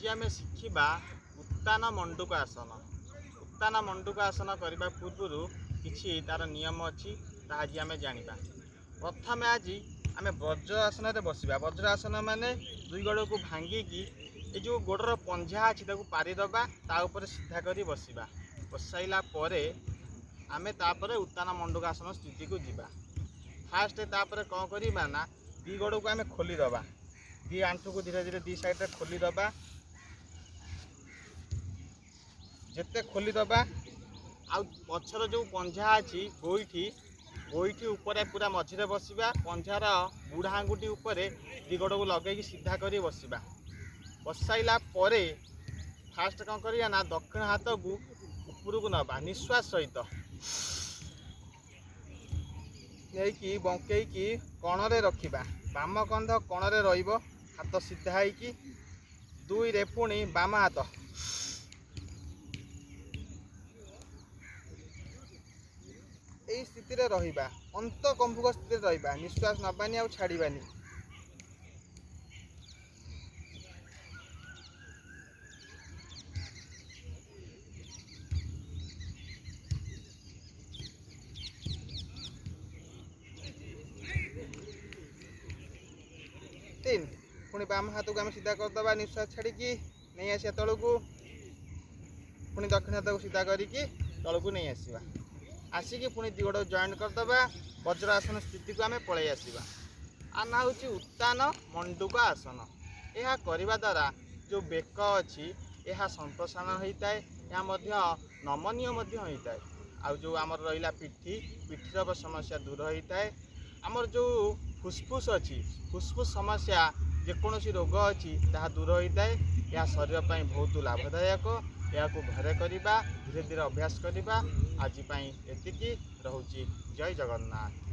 आज आम शिखा उत्तान मंडूक आसन। उत्तान मंडूक आसन करने पूर्व किसी तार नियम अच्छी आज आम जाना। प्रथम आज आम वज्र आसन बसवा। वज्र आसन माने दुई गोड़ को भांगिकी ये जो गोड़र पंजा अच्छी पारिदबा तापर सीधा कर बसवा। बसाइला आमे तापर उत्तान मंडूक आसन स्थिति को जीवा। फास्ट तापर कौन करवा ना दी गोड़ को आम खोलीदबा। दी आंठू को धीरे धीरे दी साइड खोलीदबा। जिते खोलीदबा आ पछर जो पंजा अच्छी गोईठी गोईठी उपरे पूरा मझिरे बसवा। पंजार बुढ़ा आंगुठी उपरे दी गोड़ को लगे सीधा कर बसवा। बसाइला फास्ट कौन करवा ना दक्षिण हाथ को ऊपर को नवा निश्वास सहित नहीं बंकईकी कणरे रखा। बाम कंध कणरे रहिबो। हाथ सीधा है दुई रे पुणी बाम हाथ यही स्थिति रे रहिबा। अंत कंभुक स्थिति रे रहिबा। निश्वास नबानी आ छाड़बानी। तीन पुणी बाम हाथ को आम सीधा करदे। निश्वास छाड़ी नहीं आसिया तल को। पुणी दक्षिण हाथ को सीधा करके तल को नहीं आसवा। आसिकी पुणी दी गोड़ जॉइंट करदे। वज्रासन स्थिति को आम पलि आसवा। आ ना हूँ उत्तान मंडूक आसन। यह करने द्वारा जो बेक अच्छी यह संप्रसारण होता है। यह नमनीय होता है। आ जो आमर रहा पिठी पिठीर समस्या दूर होता है। आमर जो फुसफुस अच्छी फुसफुस समस्या जेकोसी रोग अच्छी ता दूर होता है। यह शरीर पर बहुत लाभदायक। या घरे करवा धीरे धीरे अभ्यास करवा। आज एतिकी रहुची। जय जगन्नाथ।